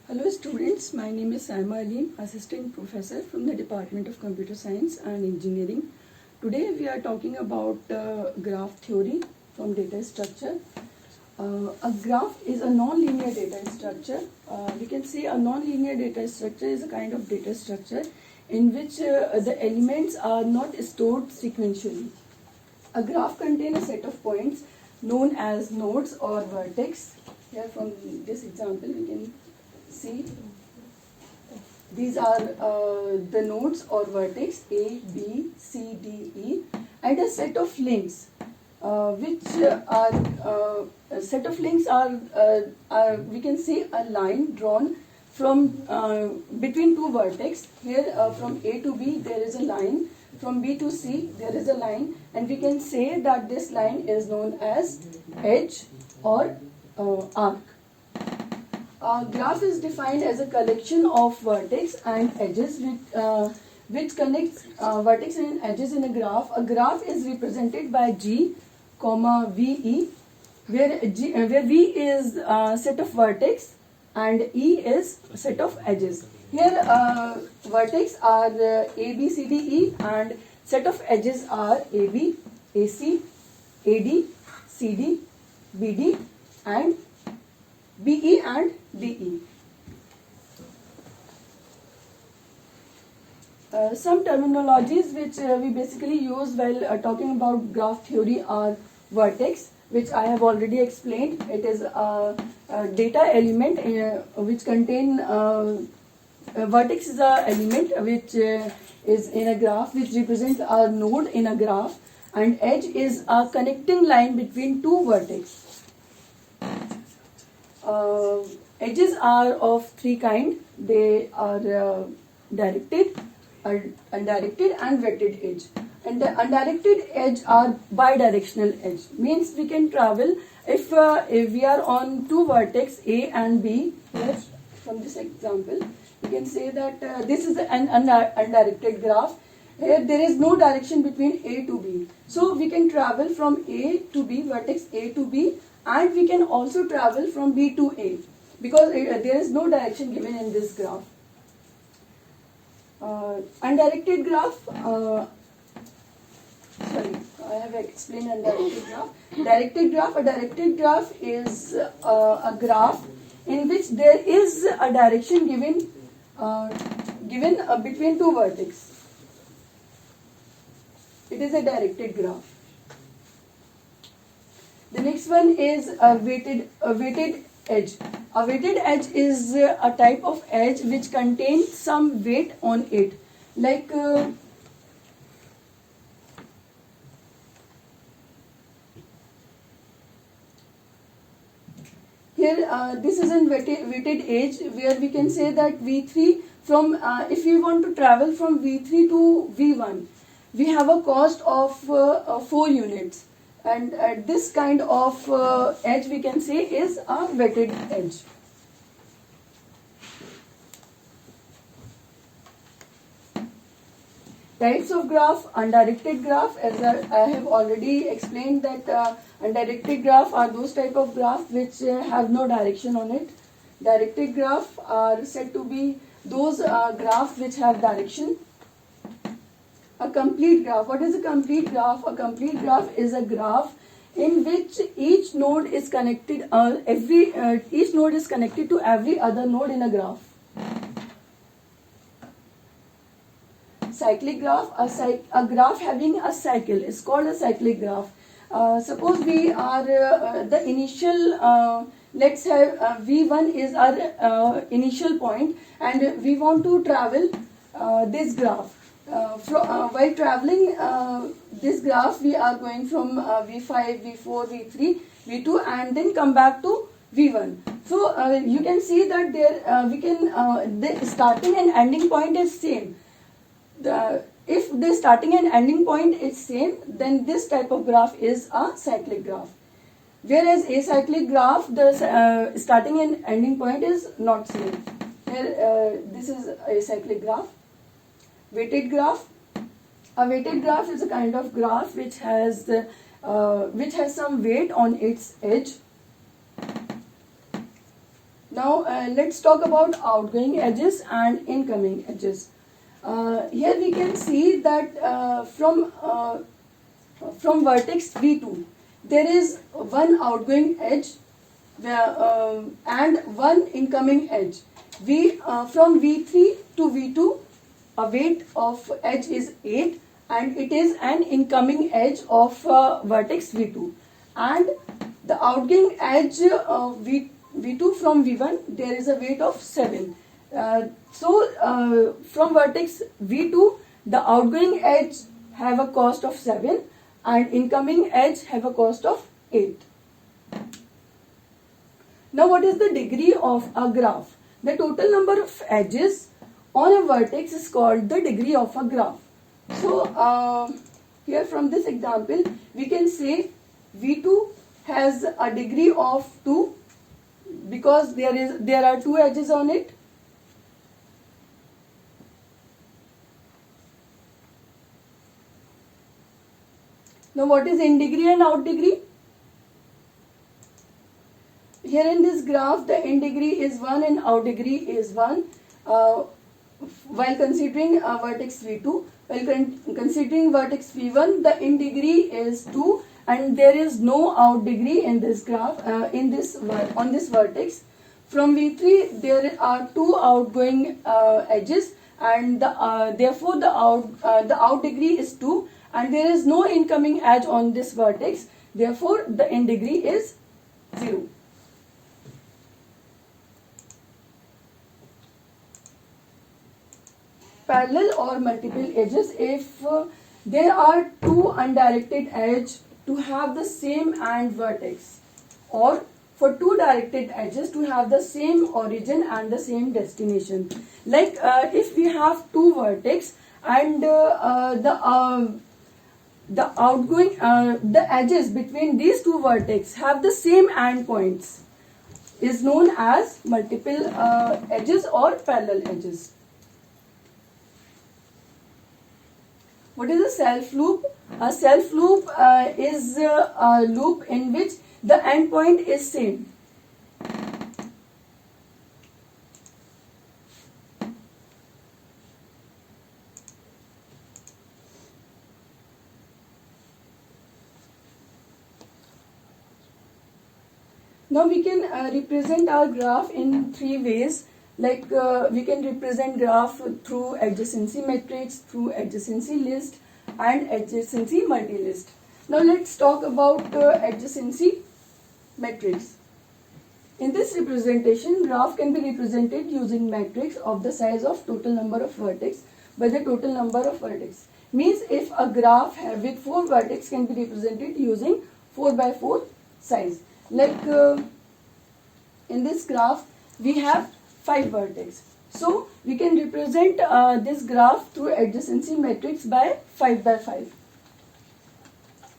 Hello students, my name is Saima Aleem, Assistant Professor from the Department of Computer Science and Engineering. Today we are talking about graph theory from data structure. A graph is a non-linear data structure. We can say a non-linear data structure is a kind of data structure in which the elements are not stored sequentially. A graph contains a set of points known as nodes or vertex. Here from this example we can see these are the nodes or vertex A, B, C, D, E, and a set of links which are a set of links are we can say a line drawn from between two vertex. Here from A to B there is a line, from B to C there is a line, and we can say that this line is known as edge or arc. Graph is defined as a collection of vertex and edges which connects vertex and edges in a graph. A graph is represented by G, VE, where V is a set of vertex and E is a set of edges. Here vertex are A, B, C, D, E, and set of edges are AB, AC, AD, CD, BD, and BE and DE. Some terminologies which we basically use while talking about graph theory are vertex, which I have already explained. It is a data element which contain vertex is a element which is in a graph which represents a node in a graph, and edge is a connecting line between two vertex. Edges are of three kinds. They are directed, undirected, and wetted edge. And the undirected edge are bidirectional edge. Means we can travel if we are on two vertex A and B. Yes, from this example, we can say that this is an undirected graph. Here there is no direction between A to B. So we can travel from A to B, vertex A to B, and we can also travel from B to A because there is no direction given in this graph. Undirected graph, sorry, I have explained undirected graph. Directed graph, a directed graph is a graph in which there is a direction given between two vertices. It is a directed graph. The next one is a weighted edge. A weighted edge is a type of edge which contains some weight on it. Like here, this is a weighted edge where we can say that V3 from if we want to travel from V3 to V1, we have a cost of 4 units. And this kind of edge we can say is a weighted edge. Types of graph, undirected graph, as I have already explained that undirected graph are those type of graph which have no direction on it. Directed graph are said to be those graphs which have direction. A complete graph. What is a complete graph? A complete graph is a graph in which each node is connected. Each node is connected to every other node in a graph. Cyclic graph. A graph having a cycle is called a cyclic graph. Suppose we are the initial. Let's have V1 is our initial point, and we want to travel this graph. While traveling this graph, we are going from V5, V4, V3, V2, and then come back to V1. So you can see that there the starting and ending point is same. If the starting and ending point is same, then this type of graph is a cyclic graph. Whereas acyclic graph, the starting and ending point is not same. Here this is a cyclic graph. Weighted graph. A weighted graph is a kind of graph which has some weight on its edge. Now let's talk about outgoing edges and incoming edges. Here we can see that from vertex V2 there is one outgoing edge and one incoming edge. From V3 to V2 a weight of edge is 8 and it is an incoming edge of vertex V2, and the outgoing edge V2 from V1 there is a weight of 7. From vertex V2 the outgoing edge have a cost of 7 and incoming edge have a cost of 8. Now what is the degree of a graph? The total number of edges on a vertex is called the degree of a graph. So here from this example we can say V2 has a degree of 2 because there are 2 edges on it. Now what is in degree and out degree? Here in this graph the in degree is 1 and out degree is 1 while considering vertex V2. While considering vertex V1 the in degree is 2 and there is no out degree in this graph on this vertex. From V3 there are 2 outgoing edges and therefore the out degree is 2 and there is no incoming edge on this vertex, therefore the in degree is 0. Parallel or multiple edges, if there are 2 undirected edges to have the same end vertex, or for 2 directed edges to have the same origin and the same destination. Like if we have 2 vertex and the edges between these 2 vertex have the same end points, is known as multiple edges or parallel edges. What is a self loop? A self loop is a loop in which the endpoint is same. Now we can represent our graph in 3 ways. Like we can represent graph through adjacency matrix, through adjacency list and adjacency multilist. Now let's talk about adjacency matrix. In this representation, graph can be represented using matrix of the size of total number of vertex by the total number of vertex. Means if a graph with 4 vertex can be represented using 4 by 4 size. Like in this graph we have 5 vertex. So we can represent this graph through adjacency matrix by 5 by 5.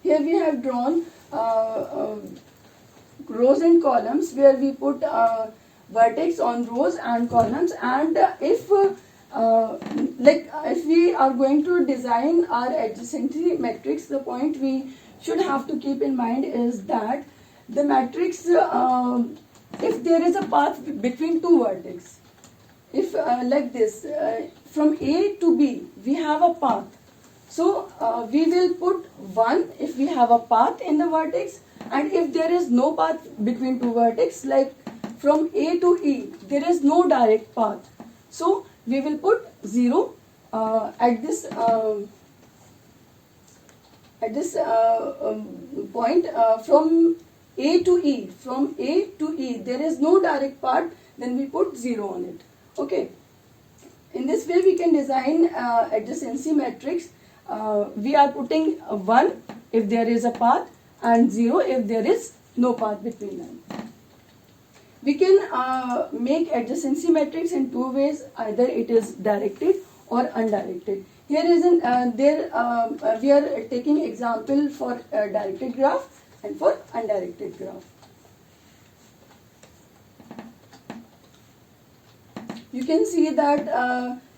Here we have drawn rows and columns where we put vertex on rows and columns, and if we are going to design our adjacency matrix, the point we should have to keep in mind is that the matrix, if there is a path between 2 vertex, if like this, from A to B we have a path, so we will put 1 if we have a path in the vertex, and if there is no path between 2 vertex, like from A to E there is no direct path, so we will put 0 at this point. From A to E, there is no direct path, then we put 0 on it. Okay. In this way we can design adjacency matrix. We are putting 1 if there is a path and 0 if there is no path between them. We can make adjacency matrix in 2 ways. Either it is directed or undirected. Here is we are taking example for directed graph and for undirected graph. You can see that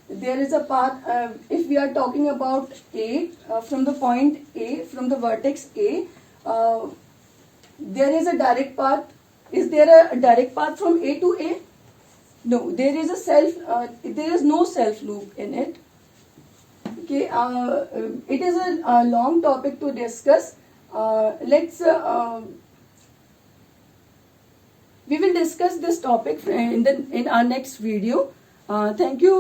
there is a path. If we are talking about A, from the point A, from the vertex A, there is a direct path. Is there a direct path from A to A? No, there is there is no self loop in it. Okay, it is a long topic to discuss. We will discuss this topic in our next video. Thank you.